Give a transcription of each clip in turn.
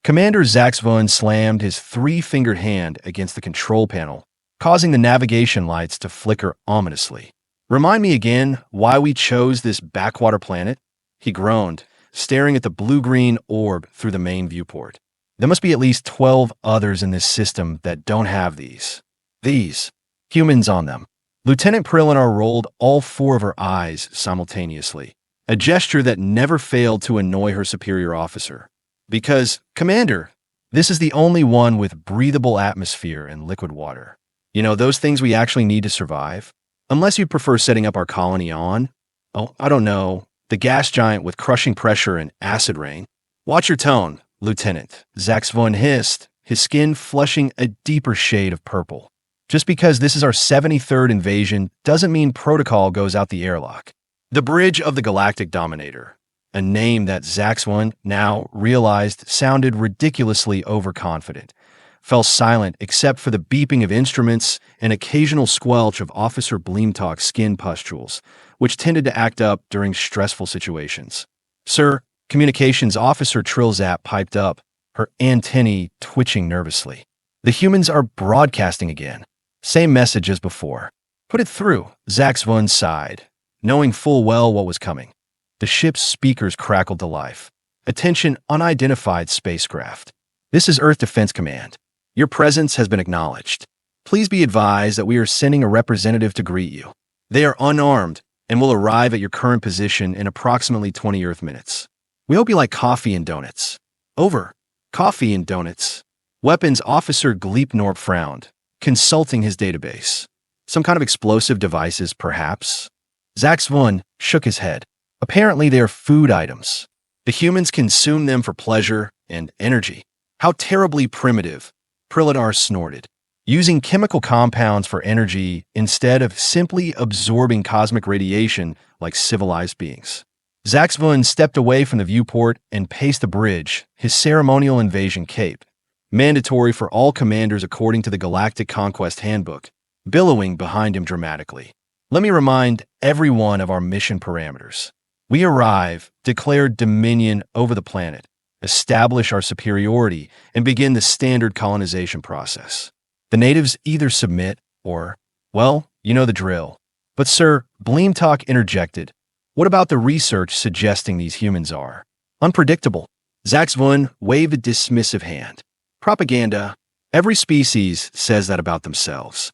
Commander Zax-Voon slammed his three-fingered hand against the control panel, causing the navigation lights to flicker ominously. "Remind me again why we chose this backwater planet?" he groaned, staring at the blue-green orb through the main viewport. "There must be at least 12 others in this system that don't have these humans on them." Lieutenant Prilinar rolled all four of her eyes simultaneously, a gesture that never failed to annoy her superior officer. "Because, Commander, this is the only one with breathable atmosphere and liquid water. You know, those things we actually need to survive. Unless you prefer setting up our colony on, I don't know, the gas giant with crushing pressure and acid rain." "Watch your tone, Lieutenant," Zax-Voon hissed, his skin flushing a deeper shade of purple. "Just because this is our 73rd invasion doesn't mean protocol goes out the airlock." The bridge of the Galactic Dominator, a name that Zax-Voon now realized sounded ridiculously overconfident, fell silent except for the beeping of instruments and occasional squelch of Officer Bleemtalk's skin pustules, which tended to act up during stressful situations. "Sir," Communications Officer Trilzap piped up, her antennae twitching nervously. "The humans are broadcasting again. Same message as before." "Put it through," Zax-Voon sighed, knowing full well what was coming. The ship's speakers crackled to life. "Attention, unidentified spacecraft. This is Earth Defense Command. Your presence has been acknowledged. Please be advised that we are sending a representative to greet you. They are unarmed and will arrive at your current position in approximately 20 Earth minutes. We hope you like coffee and donuts." "Over. Coffee and donuts." Weapons Officer Gleepnorp frowned, consulting his database. "Some kind of explosive devices, perhaps?" Zax-Voon shook his head. "Apparently they are food items. The humans consume them for pleasure and energy." "How terribly primitive," Prilinar snorted. "Using chemical compounds for energy instead of simply absorbing cosmic radiation like civilized beings." Zax-Voon stepped away from the viewport and paced the bridge, his ceremonial invasion cape, mandatory for all commanders according to the Galactic Conquest Handbook, billowing behind him dramatically. "Let me remind everyone of our mission parameters. We arrive, declare dominion over the planet, establish our superiority, and begin the standard colonization process. The natives either submit or, well, you know the drill." "But sir," Bleemtalk interjected, "what about the research suggesting these humans are unpredictable?" Zax-Voon waved a dismissive hand. "Propaganda. Every species says that about themselves."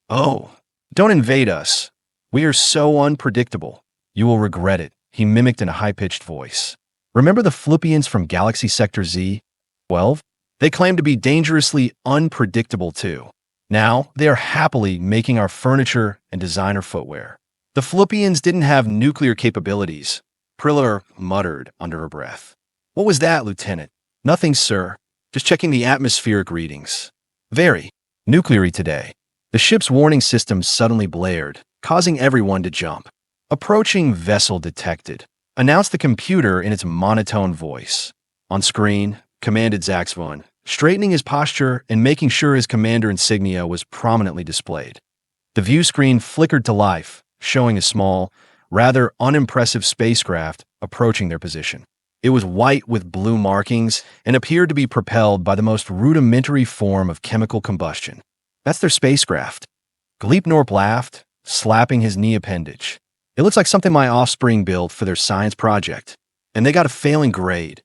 "Oh, don't invade us. We are so unpredictable. You will regret it," he mimicked in a high-pitched voice. "Remember the Flippians from Galaxy Sector Z-12? They claim to be dangerously unpredictable too. Now, they are happily making our furniture and designer footwear." "The Flippians didn't have nuclear capabilities," Prilinar muttered under her breath. "What was that, Lieutenant?" "Nothing, sir. Just checking the atmospheric readings." "Very nuclear-y today." The ship's warning system suddenly blared, causing everyone to jump. "Approaching vessel detected," announced the computer in its monotone voice. On screen, commanded Zax-Voon, straightening his posture and making sure his commander insignia was prominently displayed. The view screen flickered to life, showing a small, rather unimpressive spacecraft approaching their position. It was white with blue markings and appeared to be propelled by the most rudimentary form of chemical combustion. "That's their spacecraft." Gleepnorp laughed, slapping his knee appendage. "It looks like something my offspring built for their science project. And they got a failing grade."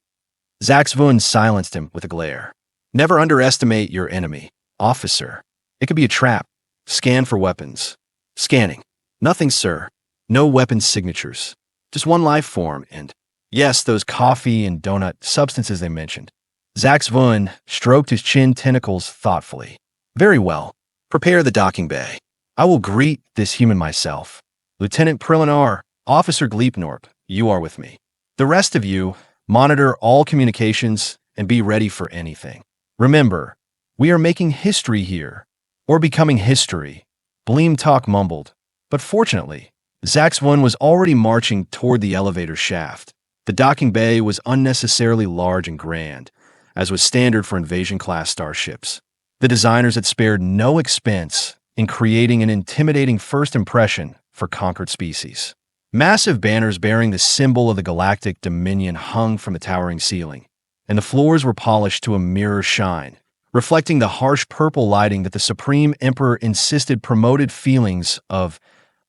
Zax-Voon silenced him with a glare. "Never underestimate your enemy, officer. It could be a trap. Scan for weapons." "Scanning." "Nothing, sir. No weapon signatures. Just one life form and, yes, those coffee and donut substances they mentioned." Zax-Voon stroked his chin tentacles thoughtfully. "Very well. Prepare the docking bay. I will greet this human myself. Lieutenant Prilinar, Officer Gleepnorp, you are with me. The rest of you, monitor all communications and be ready for anything. Remember, we are making history here. Or becoming history," Bleemtalk mumbled. But fortunately, Zax-Voon was already marching toward the elevator shaft. The docking bay was unnecessarily large and grand, as was standard for invasion-class starships. The designers had spared no expense in creating an intimidating first impression for conquered species. Massive banners bearing the symbol of the Galactic Dominion hung from the towering ceiling, and the floors were polished to a mirror shine, reflecting the harsh purple lighting that the Supreme Emperor insisted promoted feelings of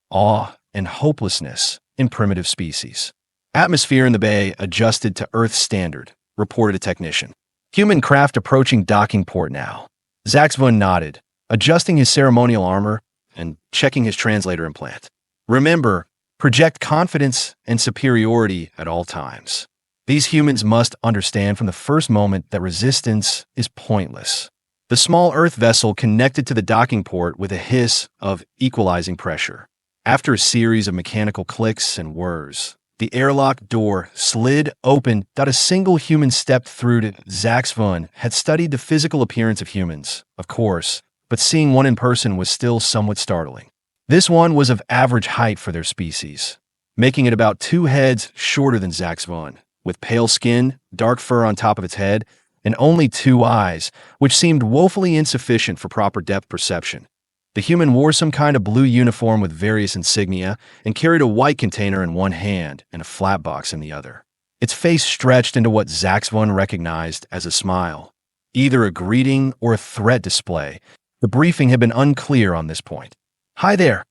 awe and hopelessness in primitive species. Atmosphere in the bay adjusted to Earth standard, reported a technician. Human craft approaching docking port now. Zax-Voon nodded, adjusting his ceremonial armor and checking his translator implant. Remember, project confidence and superiority at all times. These humans must understand from the first moment that resistance is pointless. The small Earth vessel connected to the docking port with a hiss of equalizing pressure. After a series of mechanical clicks and whirs, the airlock door slid open. A single human stepped through it. Zax-Voon had studied the physical appearance of humans, of course, but seeing one in person was still somewhat startling. This one was of average height for their species, making it about 2 heads shorter than Zax-Voon, with pale skin, dark fur on top of its head, and only 2 eyes, which seemed woefully insufficient for proper depth perception. The human wore some kind of blue uniform with various insignia and carried a white container in one hand and a flat box in the other. Its face stretched into what Zax-Voon recognized as a smile, either a greeting or a threat display. The briefing had been unclear on this point. "Hi there,"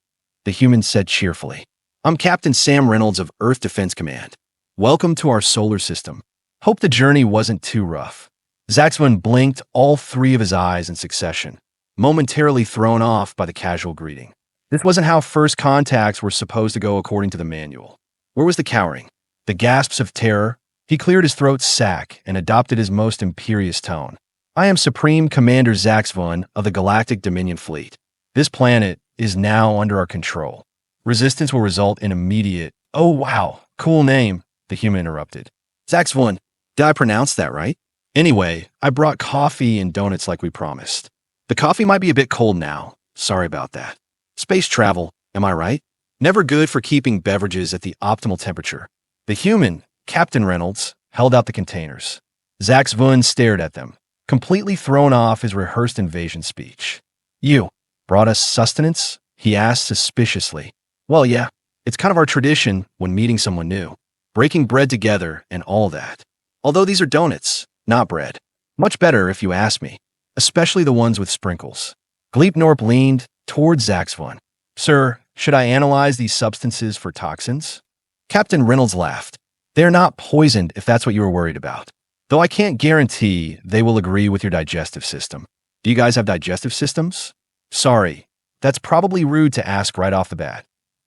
the human said cheerfully. "I'm Captain Sam Reynolds of Earth Defense Command. Welcome to our solar system. Hope the journey wasn't too rough." Zax-Voon blinked all 3 of his eyes in succession, momentarily thrown off by the casual greeting. This wasn't how first contacts were supposed to go according to the manual. Where was the cowering? The gasps of terror? He cleared his throat's sack and adopted his most imperious tone. "I am Supreme Commander Zax-Voon of the Galactic Dominion Fleet. This planet is now under our control. Resistance will result in immediate—" "Oh wow, cool name," the human interrupted. "Zax-Voon, did I pronounce that right? Anyway, I brought coffee and donuts like we promised. The coffee might be a bit cold now. Sorry about that. Space travel, am I right? Never good for keeping beverages at the optimal temperature." The human, Captain Reynolds, held out the containers. Zax-Voon stared at them, completely thrown off his rehearsed invasion speech. "You brought us sustenance?" he asked suspiciously. "Well, yeah, it's kind of our tradition when meeting someone new. Breaking bread together and all that. Although these are donuts, not bread. Much better if you ask me. Especially the ones with sprinkles." Gleepnorp leaned towards Zax-Voon. "Sir, should I analyze these substances for toxins?" Captain Reynolds laughed. "They're not poisoned if that's what you were worried about. Though I can't guarantee they will agree with your digestive system. Do you guys have digestive systems?" "Sorry, that's probably rude to ask right off the bat."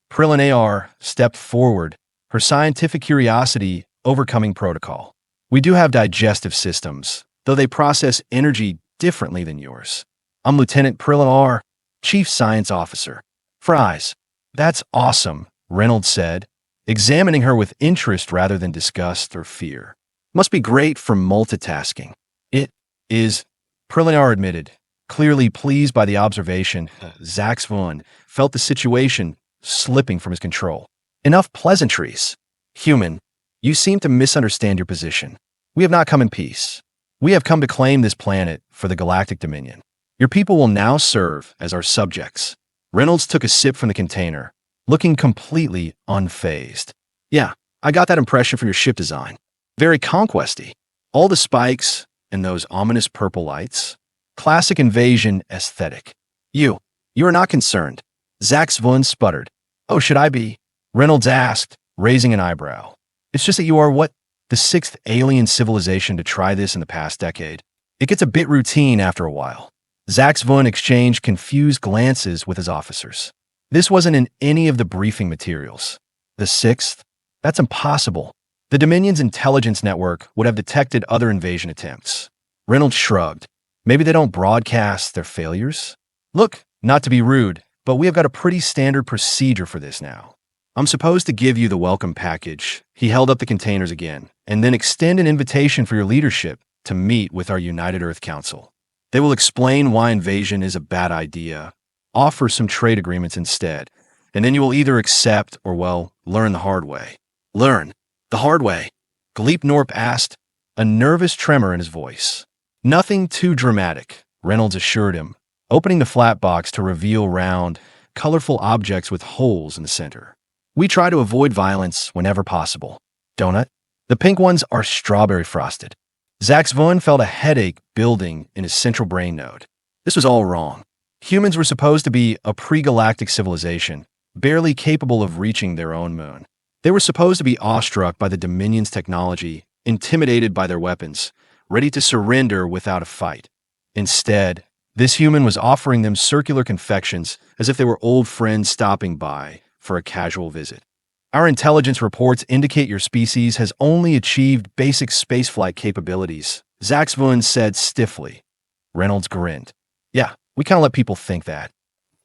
Prillin AR stepped forward, her scientific curiosity overcoming protocol. "We do have digestive systems, though they process energy differently than yours. I'm Lieutenant Prillin R, Chief Science Officer." "Fries. That's awesome," Reynolds said, examining her with interest rather than disgust or fear. "Must be great for multitasking." "It is," Prillin R admitted, clearly pleased by the observation. Zax-Voon felt the situation slipping from his control. "Enough pleasantries. Human, you seem to misunderstand your position. We have not come in peace. We have come to claim this planet for the Galactic Dominion. Your people will now serve as our subjects." Reynolds took a sip from the container, looking completely unfazed. "Yeah, I got that impression from your ship design. Very conquesty. All the spikes and those ominous purple lights. Classic invasion aesthetic. You are not concerned." Zax-Voon sputtered. "Oh, should I be?" Reynolds asked, raising an eyebrow. "It's just that you are what? The 6th alien civilization to try this in the past decade. It gets a bit routine after a while." Zax-Voon exchanged confused glances with his officers. This wasn't in any of the briefing materials. The 6th? That's impossible. The Dominion's intelligence network would have detected other invasion attempts. Reynolds shrugged. "Maybe they don't broadcast their failures?" "Look, not to be rude, but we have got a pretty standard procedure for this now. I'm supposed to give you the welcome package." He held up the containers again, and then extend an invitation for your leadership to meet with our United Earth Council. They will explain why invasion is a bad idea, offer some trade agreements instead, and then you will either accept or, well, learn the hard way. "Learn? The hard way?" Gleepnorp asked, a nervous tremor in his voice. "Nothing too dramatic," Reynolds assured him, opening the flat box to reveal round, colorful objects with holes in the center. "We try to avoid violence whenever possible. Donut? The pink ones are strawberry frosted." Zax-Voon felt a headache building in his central brain node. This was all wrong. Humans were supposed to be a pre-galactic civilization, barely capable of reaching their own moon. They were supposed to be awestruck by the Dominion's technology, intimidated by their weapons, ready to surrender without a fight. Instead, this human was offering them circular confections as if they were old friends stopping by for a casual visit. Our intelligence reports indicate your species has only achieved basic spaceflight capabilities, Zax-Voon said stiffly. Reynolds grinned. Yeah, we kind of let people think that.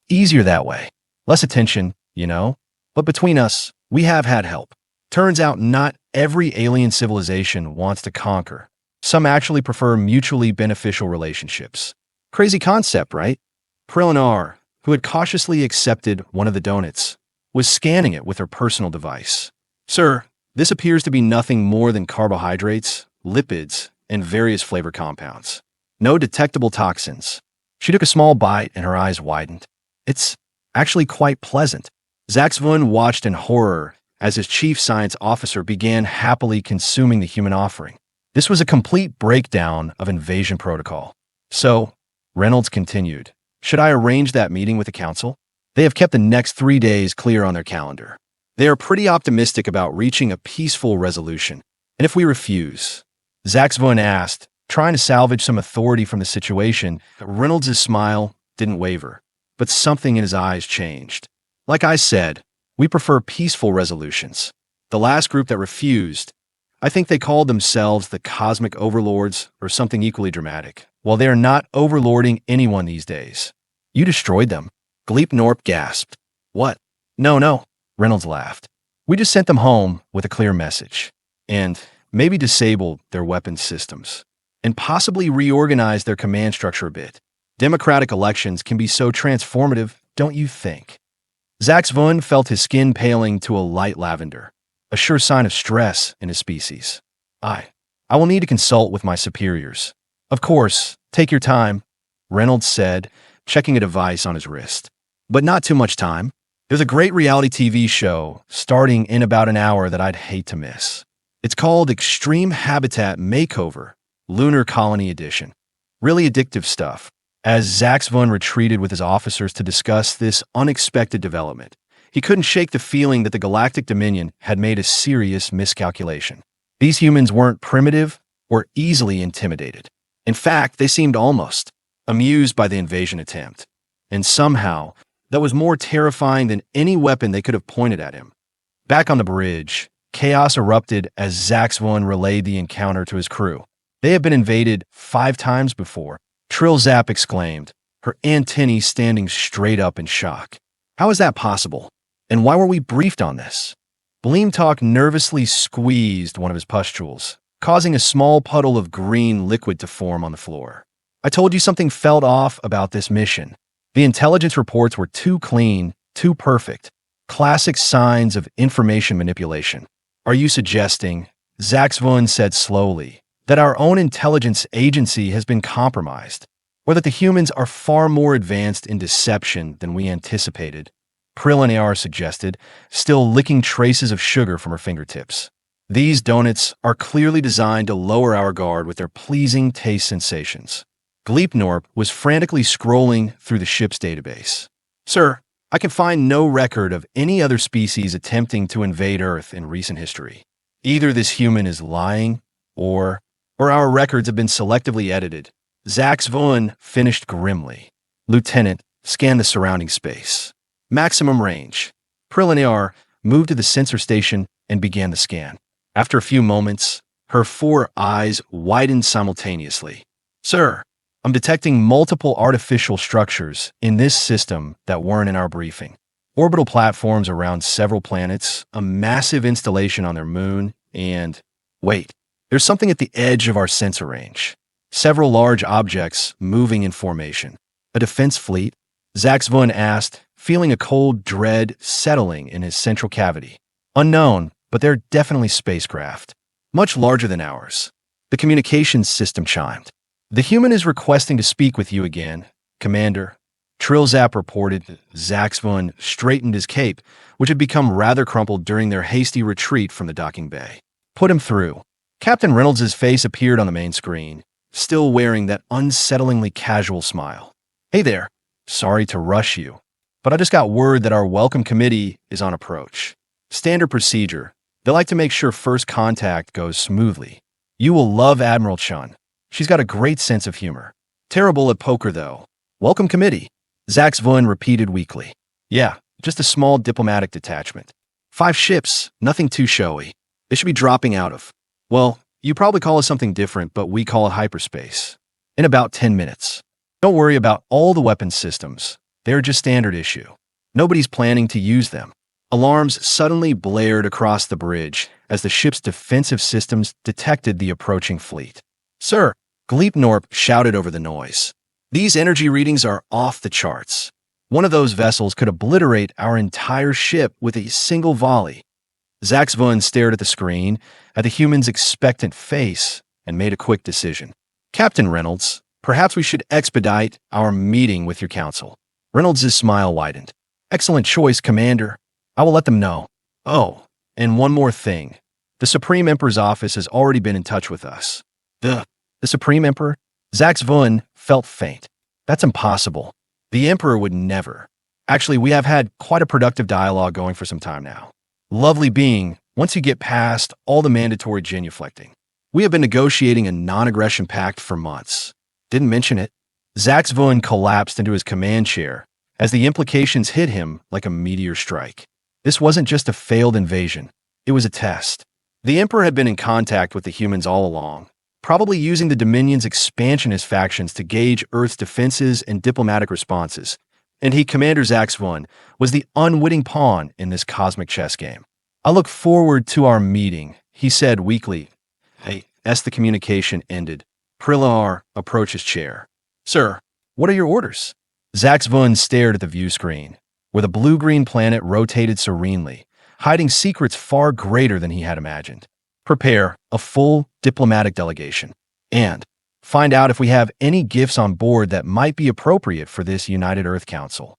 Easier that way. Less attention, you know? But between us, we have had help. Turns out not every alien civilization wants to conquer. Some actually prefer mutually beneficial relationships. Crazy concept, right? Prelinar, who had cautiously accepted one of the donuts, was scanning it with her personal device. Sir, this appears to be nothing more than carbohydrates, lipids, and various flavor compounds. No detectable toxins. She took a small bite and her eyes widened. It's actually quite pleasant. Zax-Voon watched in horror as his chief science officer began happily consuming the human offering. This was a complete breakdown of invasion protocol. So, Reynolds continued, should I arrange that meeting with the council? They have kept the next 3 days clear on their calendar. They are pretty optimistic about reaching a peaceful resolution. And if we refuse? Zax-Voon asked, trying to salvage some authority from the situation. Reynolds' smile didn't waver, but something in his eyes changed. Like I said, we prefer peaceful resolutions. The last group that refused, I think they called themselves the Cosmic Overlords or something equally dramatic. Well, they are not overlording anyone these days. You destroyed them. Norp gasped. What? No, Reynolds laughed. We just sent them home with a clear message. And maybe disabled their weapons systems. And possibly reorganized their command structure a bit. Democratic elections can be so transformative, don't you think? Zax-Voon felt his skin paling to a light lavender, a sure sign of stress in his species. I will need to consult with my superiors. Of course, take your time, Reynolds said, checking a device on his wrist. But not too much time. There's a great reality TV show starting in about an hour that I'd hate to miss. It's called Extreme Habitat Makeover, Lunar Colony Edition. Really addictive stuff. As Zax-Voon retreated with his officers to discuss this unexpected development, he couldn't shake the feeling that the Galactic Dominion had made a serious miscalculation. These humans weren't primitive or easily intimidated. In fact, they seemed almost amused by the invasion attempt. And somehow, that was more terrifying than any weapon they could have pointed at him. Back on the bridge, chaos erupted as Zax-Voon relayed the encounter to his crew. They had been invaded 5 times before, Zap exclaimed, her antennae standing straight up in shock. How is that possible? And why were we briefed on this? Bleemtalk nervously squeezed one of his pustules, causing a small puddle of green liquid to form on the floor. I told you something felt off about this mission. The intelligence reports were too clean, too perfect. Classic signs of information manipulation. Are you suggesting, Zax-Voon said slowly, that our own intelligence agency has been compromised, or that the humans are far more advanced in deception than we anticipated? Prelinar suggested, still licking traces of sugar from her fingertips. These donuts are clearly designed to lower our guard with their pleasing taste sensations. Norp was frantically scrolling through the ship's database. Sir, I can find no record of any other species attempting to invade Earth in recent history. Either this human is lying, or our records have been selectively edited. Zax-Voon finished grimly. Lieutenant, scan the surrounding space. Maximum range. Prelinar moved to the sensor station and began the scan. After a few moments, her 4 eyes widened simultaneously. Sir, I'm detecting multiple artificial structures in this system that weren't in our briefing. Orbital platforms around several planets, a massive installation on their moon, and wait, there's something at the edge of our sensor range. Several large objects moving in formation. A defense fleet? Zax-Voon asked, feeling a cold dread settling in his central cavity. Unknown, but they're definitely spacecraft. Much larger than ours. The communications system chimed. The human is requesting to speak with you again, Commander. Zap reported. Zax-Voon straightened his cape, which had become rather crumpled during their hasty retreat from the docking bay. Put him through. Captain Reynolds' face appeared on the main screen, still wearing that unsettlingly casual smile. Hey there. Sorry to rush you, but I just got word that our welcome committee is on approach. Standard procedure. They like to make sure first contact goes smoothly. You will love Admiral Chun. She's got a great sense of humor. Terrible at poker, though. Welcome committee. Zax-Voon repeated weakly. Yeah, just a small diplomatic detachment. 5 ships, nothing too showy. They should be dropping out of. Well, you probably call it something different, but we call it hyperspace. In about 10 minutes. Don't worry about all the weapons systems. They're just standard issue. Nobody's planning to use them. Alarms suddenly blared across the bridge as the ship's defensive systems detected the approaching fleet. Sir, Gleipnorp shouted over the noise. These energy readings are off the charts. One of those vessels could obliterate our entire ship with a single volley. Zax-Voon stared at the screen, at the human's expectant face, and made a quick decision. Captain Reynolds, perhaps we should expedite our meeting with your council. Reynolds' smile widened. Excellent choice, Commander. I will let them know. Oh, and one more thing. The Supreme Emperor's office has already been in touch with us. The Supreme Emperor? Zax-Voon felt faint. That's impossible. The Emperor would never. Actually, we have had quite a productive dialogue going for some time now. Lovely being, once you get past all the mandatory genuflecting. We have been negotiating a non-aggression pact for months. Didn't mention it. Zax-Voon collapsed into his command chair as the implications hit him like a meteor strike. This wasn't just a failed invasion. It was a test. The Emperor had been in contact with the humans all along, probably using the Dominion's expansionist factions to gauge Earth's defenses and diplomatic responses. And he, Commander Zax-Voon, was the unwitting pawn in this cosmic chess game. I look forward to our meeting, he said weakly. As the communication ended, Prillar approached his chair. Sir, what are your orders? Zax-Voon stared at the view screen, where the blue-green planet rotated serenely, hiding secrets far greater than he had imagined. Prepare a full diplomatic delegation, and find out if we have any gifts on board that might be appropriate for this United Earth Council.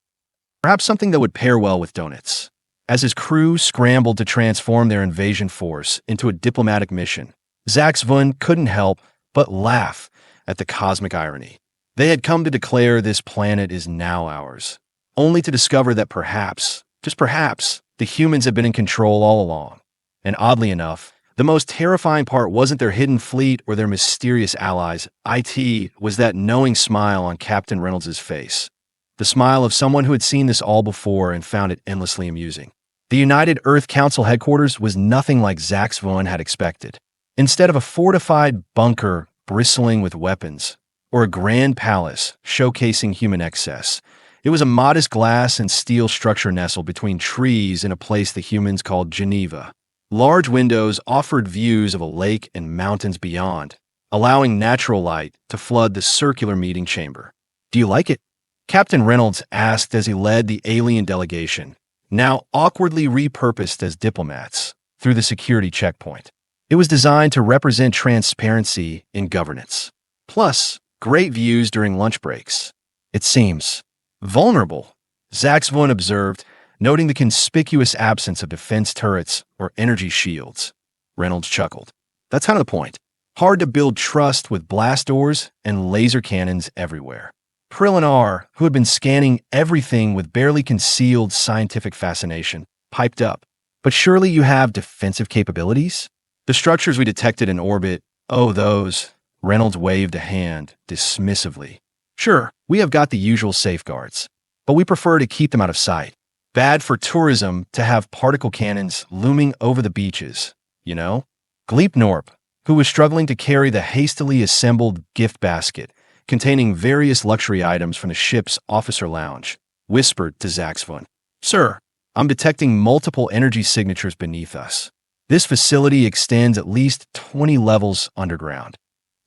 Perhaps something that would pair well with donuts. As his crew scrambled to transform their invasion force into a diplomatic mission, Zax-Voon couldn't help but laugh at the cosmic irony. They had come to declare this planet is now ours, only to discover that perhaps, just perhaps, the humans have been in control all along. And oddly enough, the most terrifying part wasn't their hidden fleet or their mysterious allies. It was that knowing smile on Captain Reynolds' face. The smile of someone who had seen this all before and found it endlessly amusing. The United Earth Council headquarters was nothing like Zax-Voon had expected. Instead of a fortified bunker bristling with weapons, or a grand palace showcasing human excess, it was a modest glass and steel structure nestled between trees in a place the humans called Geneva. Large windows offered views of a lake and mountains beyond, allowing natural light to flood the circular meeting chamber. Do you like it? Captain Reynolds asked as he led the alien delegation, now awkwardly repurposed as diplomats, through the security checkpoint. It was designed to represent transparency in governance. Plus, great views during lunch breaks. It seems vulnerable, Zax-Voon observed, noting the conspicuous absence of defense turrets or energy shields. Reynolds chuckled. That's kind of the point. Hard to build trust with blast doors and laser cannons everywhere. Prillar, who had been scanning everything with barely concealed scientific fascination, piped up. But surely you have defensive capabilities? The structures we detected in orbit, oh, those. Reynolds waved a hand dismissively. Sure, we have got the usual safeguards, but we prefer to keep them out of sight. Bad for tourism to have particle cannons looming over the beaches, you know? Gleipnorp, who was struggling to carry the hastily assembled gift basket containing various luxury items from the ship's officer lounge, whispered to Zax-Voon. Sir, I'm detecting multiple energy signatures beneath us. This facility extends at least 20 levels underground.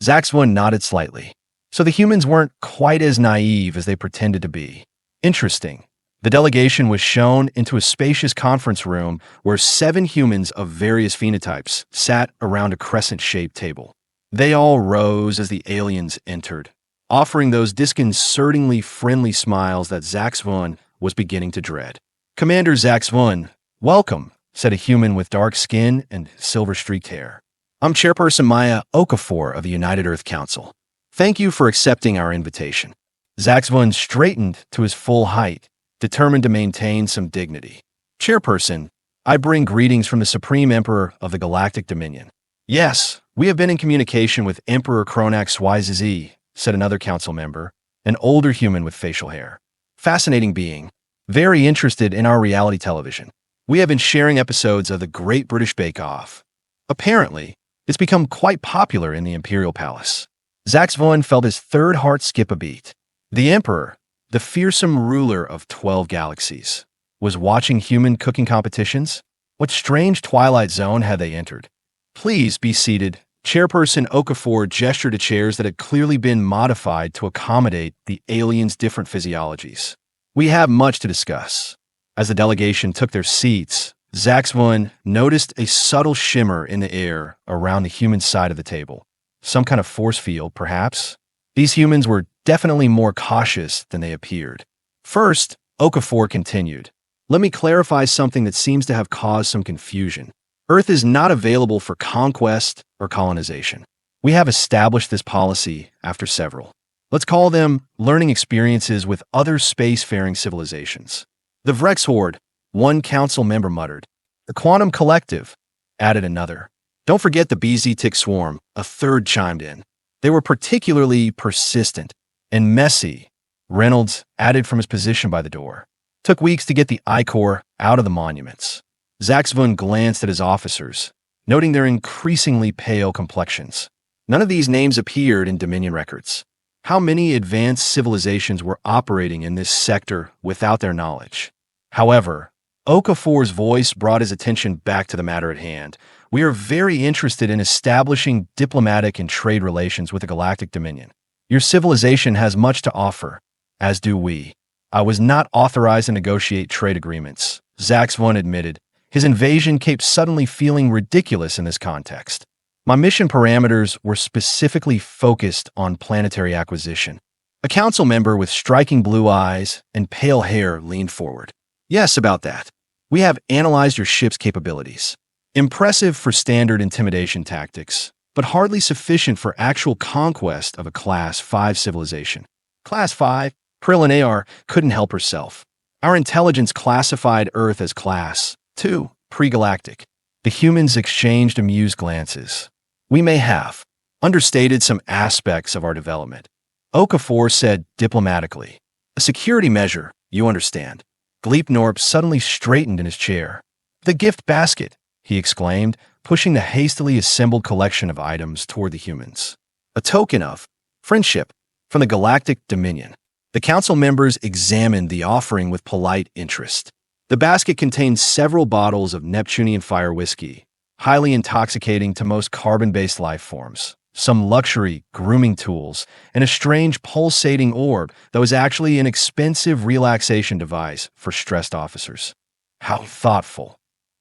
Zax-Voon nodded slightly. So the humans weren't quite as naive as they pretended to be. Interesting. The delegation was shown into a spacious conference room where 7 humans of various phenotypes sat around a crescent-shaped table. They all rose as the aliens entered, offering those disconcertingly friendly smiles that Zax-Voon was beginning to dread. Commander Zax-Voon, welcome, said a human with dark skin and silver-streaked hair. I'm Chairperson Maya Okafor of the United Earth Council. Thank you for accepting our invitation. Zax-Voon straightened to his full height, determined to maintain some dignity. Chairperson, I bring greetings from the Supreme Emperor of the Galactic Dominion. Yes, we have been in communication with Emperor Zax-Voon, said another council member, an older human with facial hair. Fascinating being, very interested in our reality television. We have been sharing episodes of the Great British Bake Off. Apparently, it's become quite popular in the Imperial Palace. Zax-Voon felt his third heart skip a beat. The Emperor, the fearsome ruler of 12 galaxies, was watching human cooking competitions? What strange twilight zone had they entered? Please be seated. Chairperson Okafor gestured to chairs that had clearly been modified to accommodate the aliens' different physiologies. We have much to discuss. As the delegation took their seats, Zax-Voon noticed a subtle shimmer in the air around the human side of the table. Some kind of force field, perhaps? These humans were definitely more cautious than they appeared. First, Okafor continued. Let me clarify something that seems to have caused some confusion. Earth is not available for conquest or colonization. We have established this policy after several, let's call them learning experiences with other spacefaring civilizations. The Vrex Horde, one council member muttered. The Quantum Collective, added another. Don't forget the BZ Tick Swarm, a third chimed in. They were particularly persistent and messy, Reynolds added from his position by the door. Took weeks to get the I-Corps out of the monuments. Zax-Voon glanced at his officers, noting their increasingly pale complexions. None of these names appeared in Dominion records. How many advanced civilizations were operating in this sector without their knowledge? However, Okafor's voice brought his attention back to the matter at hand. We are very interested in establishing diplomatic and trade relations with the Galactic Dominion. Your civilization has much to offer, as do we. I was not authorized to negotiate trade agreements, Zax-Voon admitted, his invasion cape suddenly feeling ridiculous in this context. My mission parameters were specifically focused on planetary acquisition. A council member with striking blue eyes and pale hair leaned forward. Yes, about that. We have analyzed your ship's capabilities. Impressive for standard intimidation tactics, but hardly sufficient for actual conquest of a Class 5 civilization. Class 5? Krillin AR couldn't help herself. Our intelligence classified Earth as Class 2, pre-galactic. The humans exchanged amused glances. We may have understated some aspects of our development. Okafor said diplomatically. A security measure, you understand. Gleipnorp suddenly straightened in his chair. The gift basket, he exclaimed, pushing the hastily assembled collection of items toward the humans. A token of friendship from the Galactic Dominion. The council members examined the offering with polite interest. The basket contained several bottles of Neptunian fire whiskey, highly intoxicating to most carbon-based life forms, some luxury grooming tools, and a strange pulsating orb that was actually an expensive relaxation device for stressed officers. How thoughtful,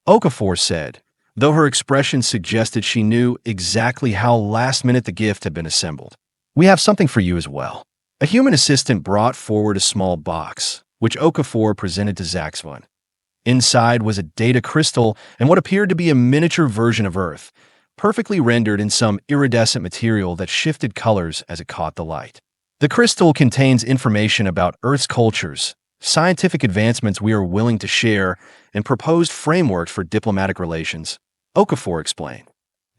Okafor said, though her expression suggested she knew exactly how last-minute the gift had been assembled. We have something for you as well. A human assistant brought forward a small box, which Okafor presented to Zax-Voon. Inside was a data crystal and what appeared to be a miniature version of Earth, perfectly rendered in some iridescent material that shifted colors as it caught the light. The crystal contains information about Earth's cultures, scientific advancements we are willing to share, and proposed frameworks for diplomatic relations, Okafor explained.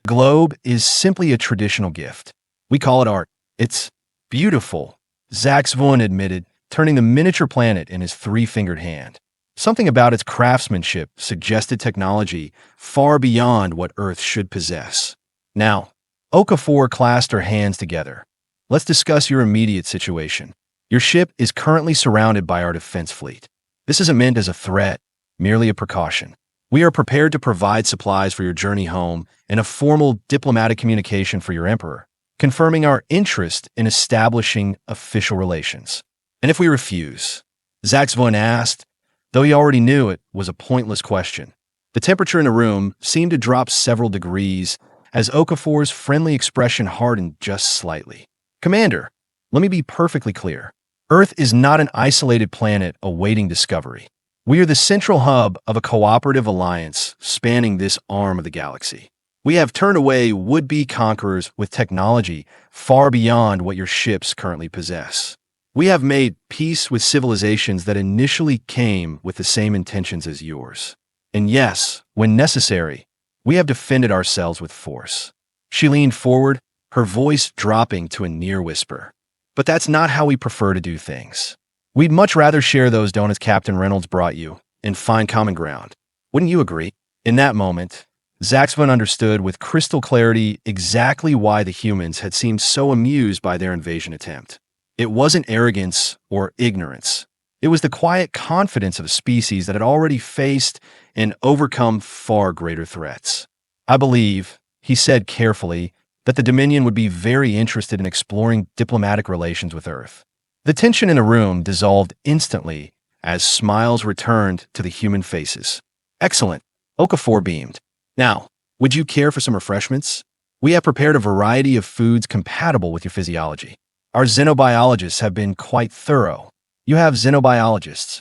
The globe is simply a traditional gift. We call it art. It's beautiful, Zax-Voon admitted, turning the miniature planet in his three-fingered hand. Something about its craftsmanship suggested technology far beyond what Earth should possess. Now, Okafor clasped her hands together. Let's discuss your immediate situation. Your ship is currently surrounded by our defense fleet. This isn't meant as a threat, merely a precaution. We are prepared to provide supplies for your journey home and a formal diplomatic communication for your emperor, confirming our interest in establishing official relations. And if we refuse? Zax-Voon asked, though he already knew it was a pointless question. The temperature in the room seemed to drop several degrees as Okafor's friendly expression hardened just slightly. Commander, let me be perfectly clear. Earth is not an isolated planet awaiting discovery. We are the central hub of a cooperative alliance spanning this arm of the galaxy. We have turned away would-be conquerors with technology far beyond what your ships currently possess. We have made peace with civilizations that initially came with the same intentions as yours. And yes, when necessary, we have defended ourselves with force." She leaned forward, her voice dropping to a near whisper. "But that's not how we prefer to do things. We'd much rather share those donuts Captain Reynolds brought you and find common ground. Wouldn't you agree?" In that moment, Zax-Voon understood with crystal clarity exactly why the humans had seemed so amused by their invasion attempt. It wasn't arrogance or ignorance. It was the quiet confidence of a species that had already faced and overcome far greater threats. "I believe," he said carefully, "that the Dominion would be very interested in exploring diplomatic relations with Earth." The tension in the room dissolved instantly as smiles returned to the human faces. "Excellent," Okafor beamed. "Now, would you care for some refreshments? We have prepared a variety of foods compatible with your physiology. Our xenobiologists have been quite thorough." "You have xenobiologists?"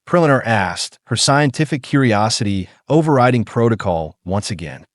Prelinar asked, her scientific curiosity overriding protocol once again.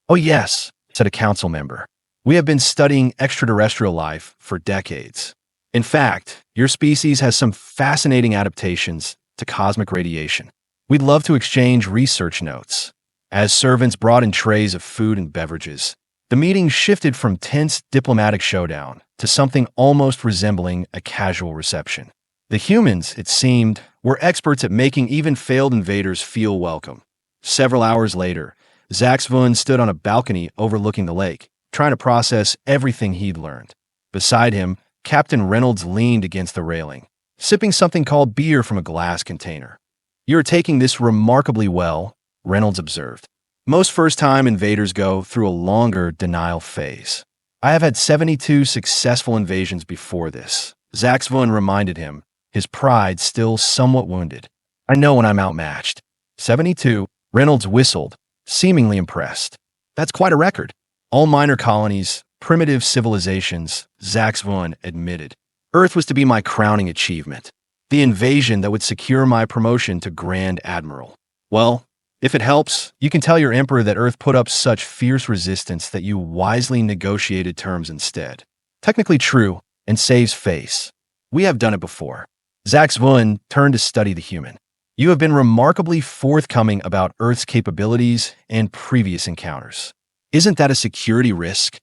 "Oh yes," said a council member. "We have been studying extraterrestrial life for decades. In fact, your species has some fascinating adaptations to cosmic radiation. We'd love to exchange research notes." As servants brought in trays of food and beverages, the meeting shifted from tense diplomatic showdown to something almost resembling a casual reception. The humans, it seemed, were experts at making even failed invaders feel welcome. Several hours later, Zax-Voon stood on a balcony overlooking the lake, trying to process everything he'd learned. Beside him, Captain Reynolds leaned against the railing, sipping something called beer from a glass container. "You're taking this remarkably well," Reynolds observed. "Most first-time invaders go through a longer denial phase. I have had 72 successful invasions before this," Zax-Voon reminded him, his pride still somewhat wounded. "I know when I'm outmatched." 72, Reynolds whistled, seemingly impressed. "That's quite a record." "All minor colonies, primitive civilizations," Zax-Voon admitted. "Earth was to be my crowning achievement. The invasion that would secure my promotion to Grand Admiral. Well, if it helps, you can tell your emperor that Earth put up such fierce resistance that you wisely negotiated terms instead. Technically true, and saves face. We have done it before." Zax-Voon turned to study the human. "You have been remarkably forthcoming about Earth's capabilities and previous encounters. Isn't that a security risk?"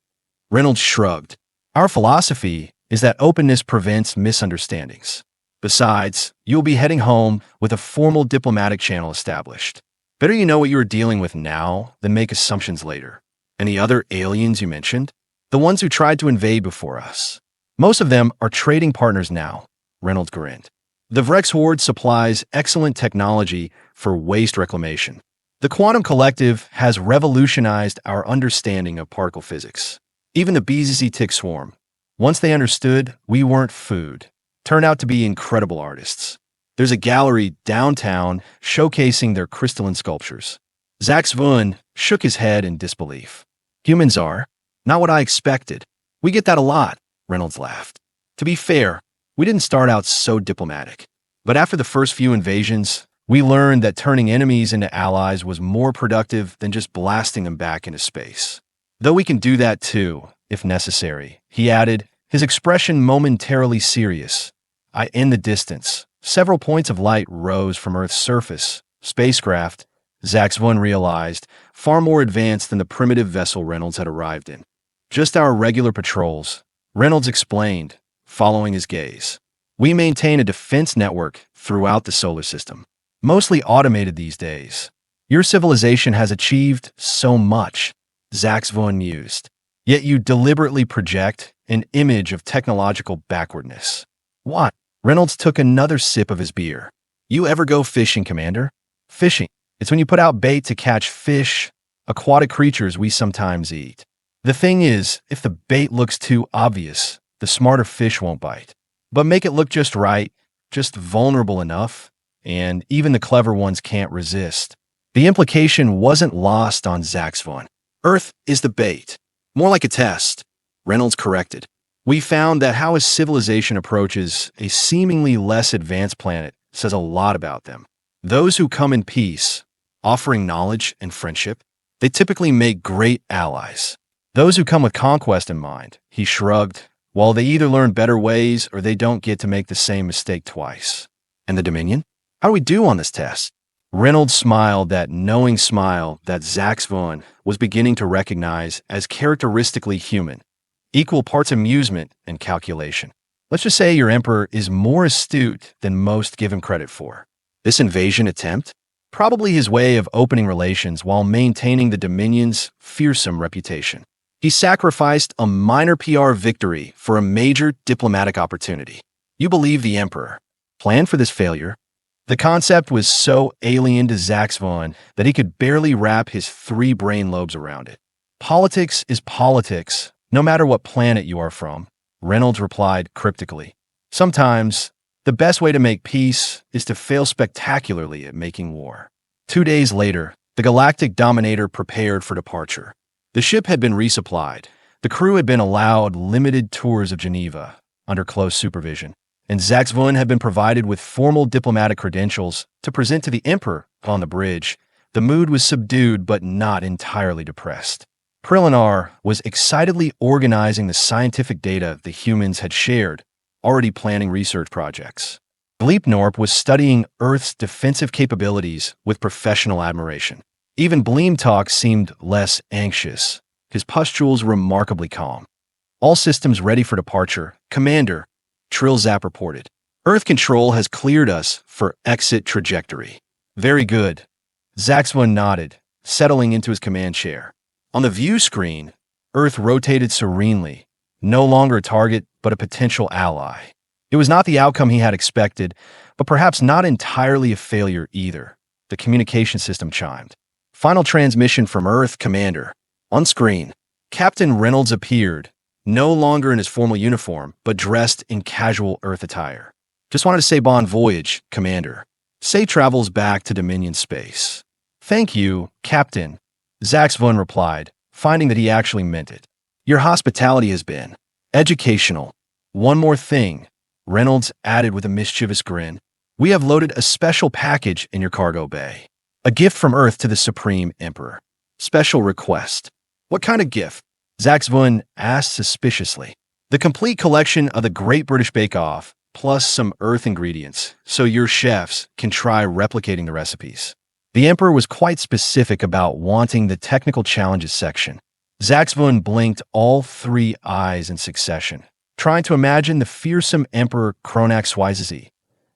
Reynolds shrugged. "Our philosophy is that openness prevents misunderstandings. Besides, you'll be heading home with a formal diplomatic channel established. Better you know what you are dealing with now than make assumptions later." "And the other aliens you mentioned?" "The ones who tried to invade before us. Most of them are trading partners now," Reynolds grinned. "The Vrex Horde supplies excellent technology for waste reclamation. The Quantum Collective has revolutionized our understanding of particle physics. Even the BZC tick swarm, once they understood we weren't food, turned out to be incredible artists. There's a gallery downtown showcasing their crystalline sculptures." Zax-Voon shook his head in disbelief. "Humans are? Not what I expected." "We get that a lot," Reynolds laughed. "To be fair, we didn't start out so diplomatic. But after the first few invasions, we learned that turning enemies into allies was more productive than just blasting them back into space. Though we can do that too, if necessary," he added, his expression momentarily serious. "In the distance, several points of light rose from Earth's surface. Spacecraft," Zax-Voon realized, far more advanced than the primitive vessel Reynolds had arrived in. "Just our regular patrols," Reynolds explained, following his gaze. "We maintain a defense network throughout the solar system, mostly automated these days. Your civilization has achieved so much," Zax-Voon mused. "Yet you deliberately project an image of technological backwardness." "What?" Reynolds took another sip of his beer. "You ever go fishing, Commander?" "Fishing. It's when you put out bait to catch fish, aquatic creatures we sometimes eat. The thing is, if the bait looks too obvious, the smarter fish won't bite. But make it look just right, just vulnerable enough, and even the clever ones can't resist." The implication wasn't lost on Zax-Voon. "Earth is the bait. More like a test," Reynolds corrected. "We found that how a civilization approaches a seemingly less advanced planet says a lot about them. Those who come in peace, offering knowledge and friendship, They typically make great allies. Those who come with conquest in mind, he shrugged, while they either learn better ways or they don't get to make the same mistake twice. And the Dominion? How do we do on this test? Reynolds smiled that knowing smile that Zax-Voon was beginning to recognize as characteristically human, equal parts amusement and calculation. Let's just say your emperor is more astute than most give him credit for. This invasion attempt? Probably his way of opening relations while maintaining the Dominion's fearsome reputation. He sacrificed a minor PR victory for a major diplomatic opportunity. You believe the emperor planned for this failure? The concept was so alien to Zax-Voon that he could barely wrap his 3 brain lobes around it. Politics is politics, no matter what planet you are from, Reynolds replied cryptically. Sometimes, the best way to make peace is to fail spectacularly at making war. 2 days later, the Galactic Dominator prepared for departure. The ship had been resupplied. The crew had been allowed limited tours of Geneva under close supervision, and Zax-Voon had been provided with formal diplomatic credentials to present to the Emperor on the bridge. The mood was subdued but not entirely depressed. Prelinar was excitedly organizing the scientific data the humans had shared, already planning research projects. Bleepnorp was studying Earth's defensive capabilities with professional admiration. Even Bleemtalk seemed less anxious, his pustules remarkably calm. All systems ready for departure, Commander, Trillzap reported. Earth Control has cleared us for exit trajectory. Very good. Zax-Voon nodded, settling into his command chair. On the view screen, Earth rotated serenely, no longer a target but a potential ally. It was not the outcome he had expected, but perhaps not entirely a failure either. The communication system chimed. Final transmission from Earth, Commander. On screen, Captain Reynolds appeared, no longer in his formal uniform, but dressed in casual Earth attire. Just wanted to say bon voyage, Commander. Say travels back to Dominion space. Thank you, Captain, Zax-Voon replied, finding that he actually meant it. Your hospitality has been educational. One more thing, Reynolds added with a mischievous grin. We have loaded a special package in your cargo bay. A gift from Earth to the Supreme Emperor. Special request. What kind of gift? Zax-Voon asked suspiciously. The complete collection of the Great British Bake Off, plus some Earth ingredients, so your chefs can try replicating the recipes. The Emperor was quite specific about wanting the technical challenges section. Zax-Voon blinked all 3 eyes in succession, trying to imagine the fearsome Emperor Zax-Voon,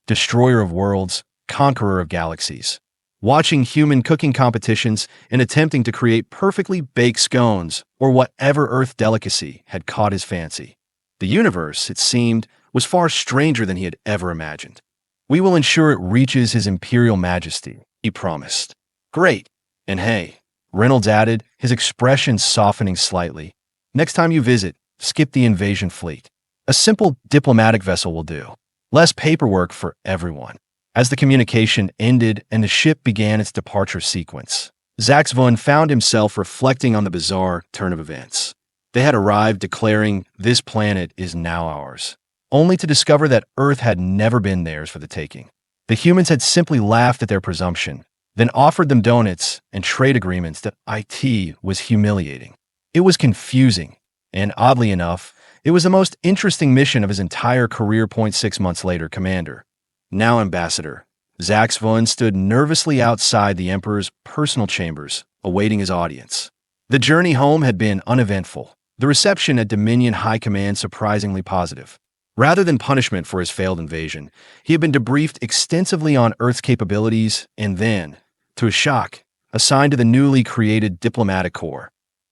destroyer of worlds, conqueror of galaxies, watching human cooking competitions and attempting to create perfectly baked scones or whatever Earth delicacy had caught his fancy. The universe, it seemed, was far stranger than he had ever imagined. We will ensure it reaches His Imperial Majesty, he promised. Great. And hey, Reynolds added, his expression softening slightly. Next time you visit, skip the invasion fleet. A simple diplomatic vessel will do. Less paperwork for everyone. As the communication ended and the ship began its departure sequence, Zax-Voon found himself reflecting on the bizarre turn of events. They had arrived declaring, "This planet is now ours," only to discover that Earth had never been theirs for the taking. The humans had simply laughed at their presumption, then offered them donuts and trade agreements that IT was humiliating. It was confusing, and oddly enough, it was the most interesting mission of his entire career. 6 months later, Commander, now Ambassador, Zax-Voon stood nervously outside the Emperor's personal chambers, awaiting his audience. The journey home had been uneventful, the reception at Dominion High Command surprisingly positive. Rather than punishment for his failed invasion, he had been debriefed extensively on Earth's capabilities and then, to his shock, assigned to the newly created Diplomatic Corps.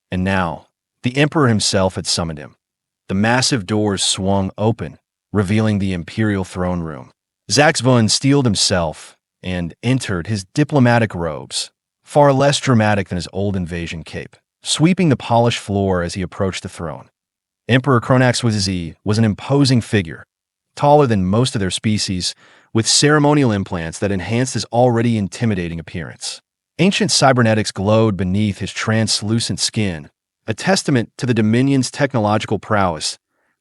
And now, the Emperor himself had summoned him. The massive doors swung open, revealing the Imperial throne room. Zax-Voon steeled himself and entered his diplomatic robes, far less dramatic than his old invasion cape, sweeping the polished floor as he approached the throne. Emperor Zax-Voon was an imposing figure, taller than most of their species, with ceremonial implants that enhanced his already intimidating appearance. Ancient cybernetics glowed beneath his translucent skin, a testament to the Dominion's technological prowess.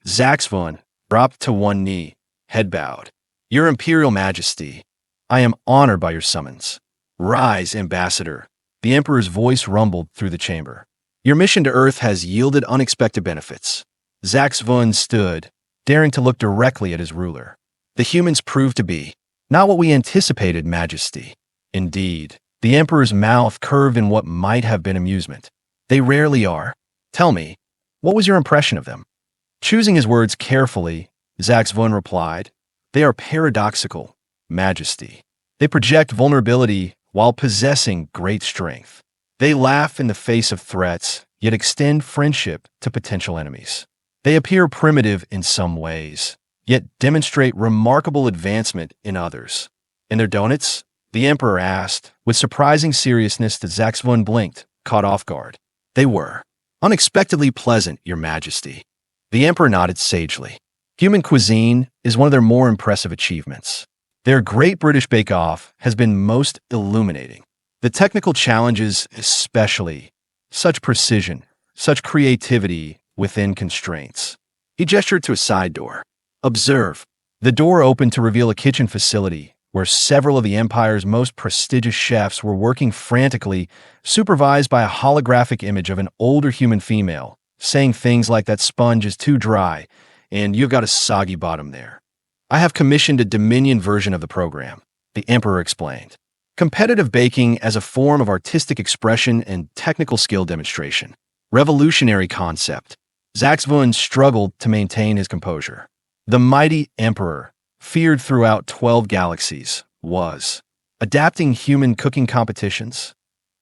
Zax-Voon dropped to one knee, head bowed. Your Imperial Majesty, I am honored by your summons. Rise, Ambassador, The Emperor's voice rumbled through the chamber. Your mission to Earth has yielded unexpected benefits. Zax-Voon stood, daring to look directly at his ruler. The humans proved to be not what we anticipated, Majesty. Indeed, the Emperor's mouth curved in what might have been amusement. They rarely are. Tell me, what was your impression of them? Choosing his words carefully, Zax-Voon replied, They are paradoxical, Majesty. They project vulnerability while possessing great strength. They laugh in the face of threats, yet extend friendship to potential enemies. They appear primitive in some ways, yet demonstrate remarkable advancement in others. In their donuts? The Emperor asked, with surprising seriousness that Zax-Voon blinked, caught off guard. They were unexpectedly pleasant, Your Majesty. The Emperor nodded sagely. Human cuisine is one of their more impressive achievements. Their Great British Bake Off has been most illuminating. The technical challenges especially, such precision, such creativity within constraints. He gestured to a side door. Observe. The door opened to reveal a kitchen facility where several of the Empire's most prestigious chefs were working frantically, supervised by a holographic image of an older human female, saying things like that sponge is too dry, and you've got a soggy bottom there. I have commissioned a Dominion version of the program, the Emperor explained. Competitive baking as a form of artistic expression and technical skill demonstration. Revolutionary concept. Zax-Voon struggled to maintain his composure. The mighty Emperor, feared throughout 12 galaxies, was adapting human cooking competitions.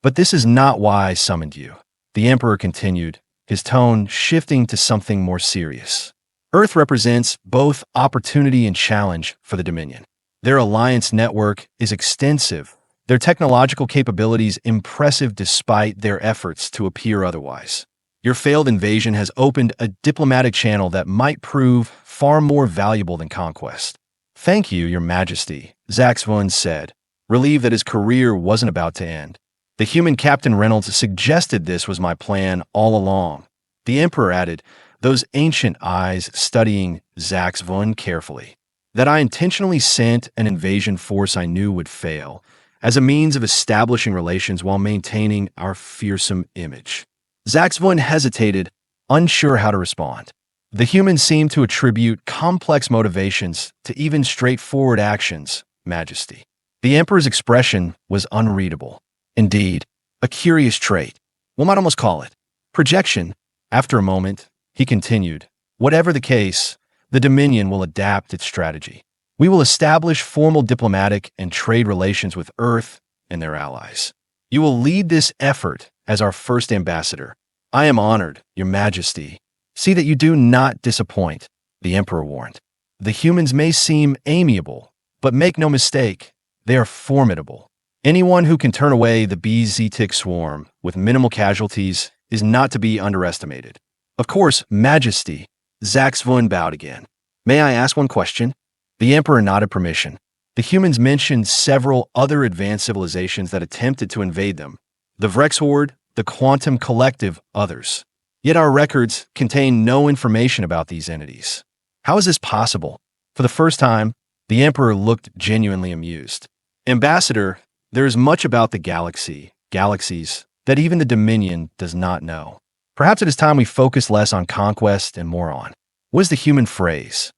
But this is not why I summoned you, the Emperor continued, his tone shifting to something more serious. Earth represents both opportunity and challenge for the Dominion. Their alliance network is extensive, their technological capabilities impressive despite their efforts to appear otherwise. Your failed invasion has opened a diplomatic channel that might prove far more valuable than conquest. Thank you, Your Majesty, Zax-Voon said, relieved that his career wasn't about to end. The human Captain Reynolds suggested this was my plan all along. The Emperor added, those ancient eyes studying Zax-Voon carefully, that I intentionally sent an invasion force I knew would fail, as a means of establishing relations while maintaining our fearsome image. Zax-Voon hesitated, unsure how to respond. The humans seemed to attribute complex motivations to even straightforward actions, Majesty. The Emperor's expression was unreadable. Indeed, a curious trait. One might almost call it projection. After a moment, he continued, whatever the case, the Dominion will adapt its strategy. We will establish formal diplomatic and trade relations with Earth and their allies. You will lead this effort as our first ambassador. I am honored, Your Majesty. See that you do not disappoint, the Emperor warned. The humans may seem amiable, but make no mistake, they are formidable. Anyone who can turn away the BZ-Tick swarm with minimal casualties is not to be underestimated. Of course, Majesty, Zax-Voon bowed again. May I ask one question? The Emperor nodded permission. The humans mentioned several other advanced civilizations that attempted to invade them. The Vrex Horde, the Quantum Collective, others. Yet our records contain no information about these entities. How is this possible? For the first time, the Emperor looked genuinely amused. Ambassador, there is much about the galaxies, that even the Dominion does not know. Perhaps it is time we focus less on conquest and more on, what is the human phrase?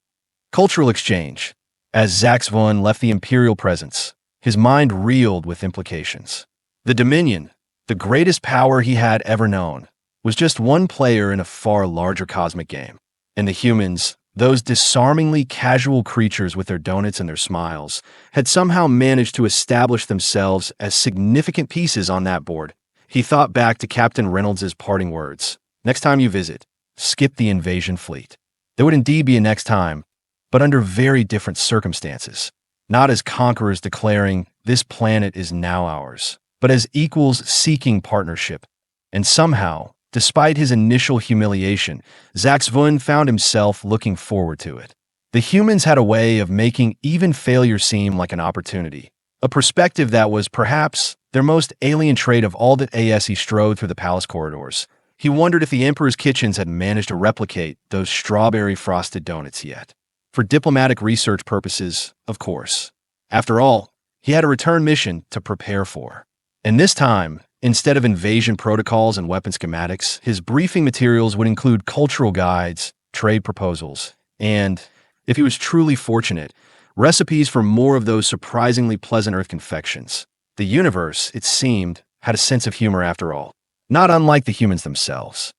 Cultural exchange. As Zax-Voon left the Imperial presence, his mind reeled with implications. The Dominion, the greatest power he had ever known, was just one player in a far larger cosmic game. And the humans, those disarmingly casual creatures with their donuts and their smiles, had somehow managed to establish themselves as significant pieces on that board. He thought back to Captain Reynolds' parting words. Next time you visit, skip the invasion fleet. There would indeed be a next time, but under very different circumstances. Not as conquerors declaring, this planet is now ours, but as equals seeking partnership. And somehow, despite his initial humiliation, Zax-Voon found himself looking forward to it. The humans had a way of making even failure seem like an opportunity, a perspective that was perhaps their most alien trait of all that as he strode through the palace corridors. He wondered if the Emperor's kitchens had managed to replicate those strawberry frosted donuts yet. For diplomatic research purposes, of course. After all, he had a return mission to prepare for. And this time, Instead of invasion protocols and weapon schematics, his briefing materials would include cultural guides, trade proposals, and, if he was truly fortunate, recipes for more of those surprisingly pleasant Earth confections. The universe, it seemed, had a sense of humor after all, not unlike the humans themselves.